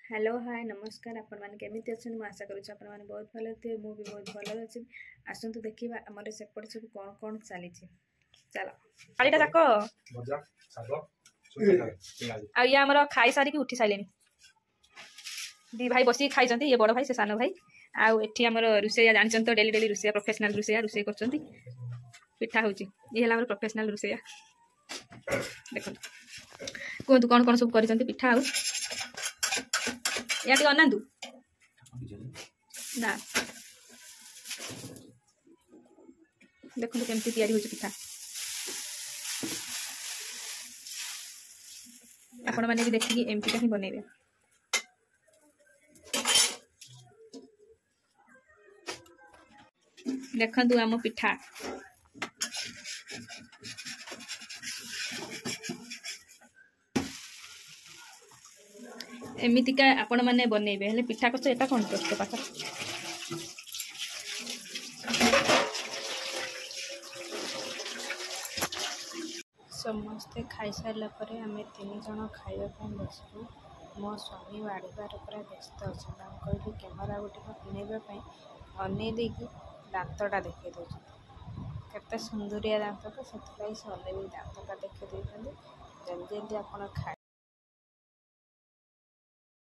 hello hi नमस्कार आपण मैंने केमिति अच्छे आशा करुच्छे आपण मैंने बहुत भल थे मुझे बहुत भल अच्छी आसतु देखा आम सेपट सब कौन कौन चली चलो थालीटा जाक ये आमर खाई सारिकी उठी सारे दी भाई बस खाई ये बड़ भाई से सान भाई आठी आम रोसैया जानते तो daily daily Rosaiah professional Rosaiah रोसै कर पिठा हूँ ये है प्रोफेशनल रोसैया देख कहतु कौन कौन सब कर पिठा आउ या अनातु ना देखो केमती तैयारी हो पिठा आपण मैंने भी देखिए एमती ही बनइबे देखु आम पिठा एमतीका आपण मैंने बनइबे हेले पिठा कस एटा कौन कष्ट पाख समस्ते खाई सारा पर आम तीन जन खावाई बसलु मो स्वामी बाड़ीबार पूरा व्यस्त अच्छे कहली कैमेरा गोटे किणवाई अनै देकी दांतटा देखी दे केते सुंदरिया दांत तो से अनै दांतटा देखी जल्दी जल्दी आप